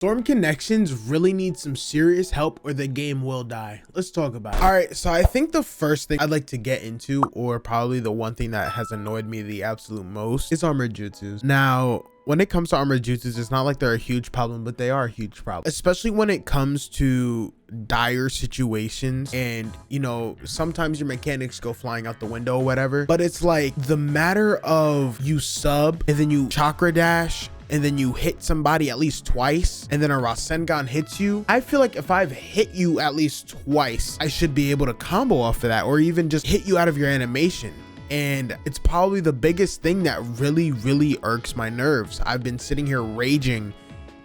Storm Connections really needs some serious help or the game will die. Let's talk about it. All right, so I think the first thing I'd like to get into, or probably the one thing that has annoyed me the absolute most, is armored jutsus. Now, when it comes to armored jutsus, it's not like they're a huge problem, but they are a huge problem, especially when it comes to dire situations. And you know, sometimes your mechanics go flying out the window or whatever, but it's like the matter of you sub and then you chakra dash and then you hit somebody at least twice and then a Rasengan hits you. I feel like if I've hit you at least twice, I should be able to combo off of that, or even just hit you out of your animation. And it's probably the biggest thing that really irks my nerves. I've been sitting here raging,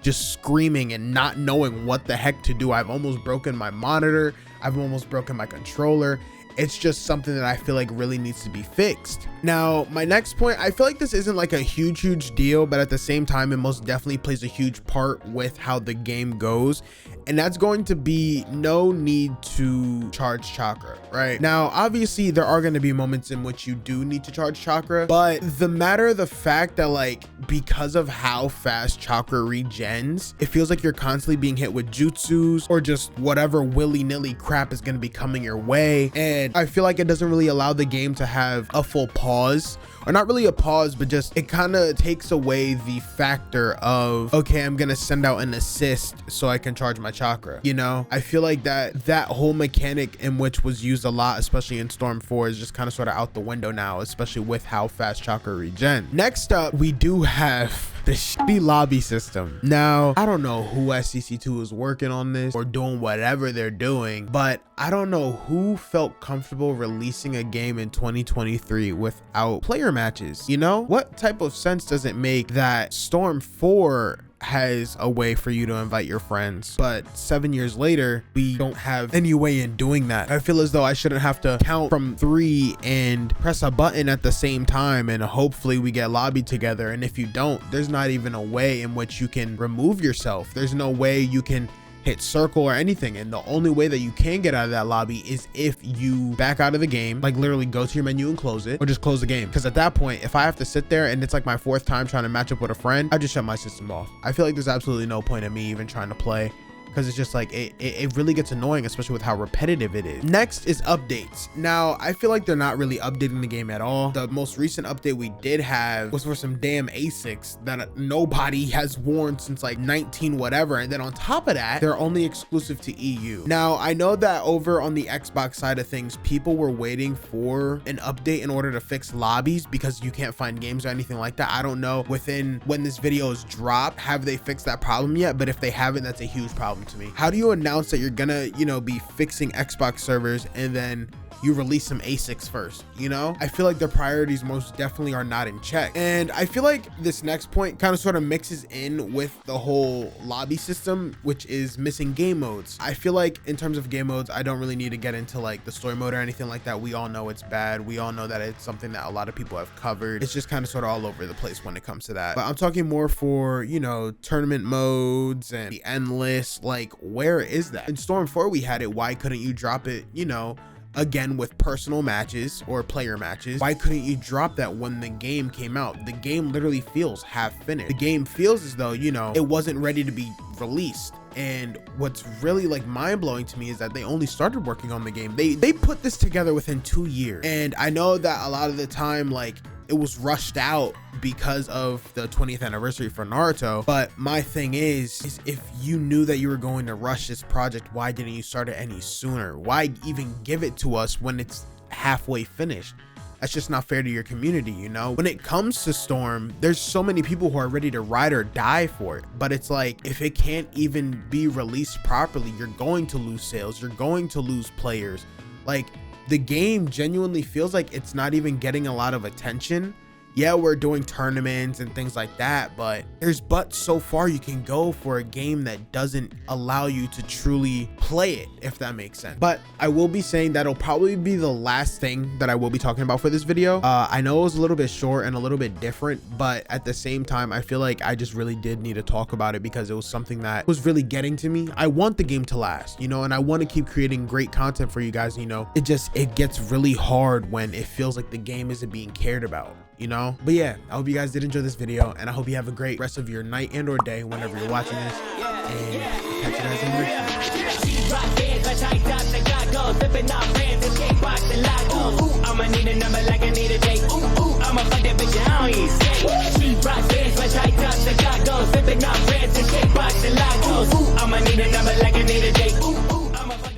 just screaming and not knowing what the heck to do. I've almost broken my monitor. I've almost broken my controller. It's just something that I feel like really needs to be fixed. Now, my next point, I feel like this isn't like a huge deal, but at the same time, it most definitely plays a huge part with how the game goes. And that's going to be no need to charge chakra, right? Now, obviously there are going to be moments in which you do need to charge chakra, but the matter of the fact that like, because of how fast chakra regens, it feels like you're constantly being hit with jutsus or just whatever willy-nilly crap is going to be coming your way. And I feel like it doesn't really allow the game to have a full pause, or not really a pause, but just it kind of takes away the factor of, okay, I'm gonna send out an assist so I can charge my chakra. You know, I feel like that whole mechanic, in which was used a lot, especially in Storm 4, is just kind of sort of out the window now, especially with how fast chakra regen. Next up, we do have the shitty lobby system. Now, I don't know who SCC2 is working on this or doing whatever they're doing, but I don't know who felt comfortable releasing a game in 2023 without player matches. You know, what type of sense does it make that Storm 4 has a way for you to invite your friends, but 7 years later we don't have any way in doing that? I feel as though I shouldn't have to count from 3 and press a button at the same time and hopefully we get lobbied together, and if you don't, there's not even a way in which you can remove yourself. There's no way you can hit circle or anything, and the only way that you can get out of that lobby is if you back out of the game, like literally go to your menu and close it, or just close the game. Because at that point, if I have to sit there and it's like my 4th time trying to match up with a friend, I just shut my system off. I feel like there's absolutely no point in me even trying to play, because it's just like it really gets annoying, especially with how repetitive it is. Next is updates. Now, I feel like they're not really updating the game at all. The most recent update we did have was for some damn ASICs that nobody has worn since like 19 whatever, and then on top of that, they're only exclusive to EU. Now, I know that over on the Xbox side of things, people were waiting for an update in order to fix lobbies because you can't find games or anything like that. I don't know within when this video is dropped, have they fixed that problem yet? But if they haven't, that's a huge problem to me. How do you announce that you're gonna, you know, be fixing Xbox servers and then you release some ASICs first? You know, I feel like the priorities most definitely are not in check. And I feel like this next point kind of sort of mixes in with the whole lobby system, which is missing game modes. I feel like in terms of game modes, I don't really need to get into like the story mode or anything like that. We all know it's bad. We all know that it's something that a lot of people have covered. It's just kind of sort of all over the place when it comes to that. But I'm talking more for, you know, tournament modes and the endless, like, where is that? In Storm 4 we had it. Why couldn't you drop it, you know, again with personal matches or player matches? Why couldn't you drop that when the game came out? The game literally feels half finished. The game feels as though, you know, it wasn't ready to be released. And what's really like mind-blowing to me is that they only started working on the game. They put this together within 2 years. And I know that a lot of the time, like, it was rushed out because of the 20th anniversary for Naruto. But my thing is if you knew that you were going to rush this project, why didn't you start it any sooner? Why even give it to us when it's halfway finished? That's just not fair to your community, you know? When it comes to Storm, there's so many people who are ready to ride or die for it. But it's like, if it can't even be released properly, you're going to lose sales. You're going to lose players. Like, the game genuinely feels like it's not even getting a lot of attention. Yeah, we're doing tournaments and things like that, but there's but so far you can go for a game that doesn't allow you to truly play it, if that makes sense. But I will be saying that'll probably be the last thing that I will be talking about for this video. I know it was a little bit short and a little bit different, but at the same time, I feel like I just really did need to talk about it because it was something that was really getting to me. I want the game to last, you know, and I want to keep creating great content for you guys, you know. It gets really hard when it feels like the game isn't being cared about, you know? But yeah, I hope you guys did enjoy this video, and I hope you have a great rest of your night and or day whenever you're watching this. and catch you guys in the next one.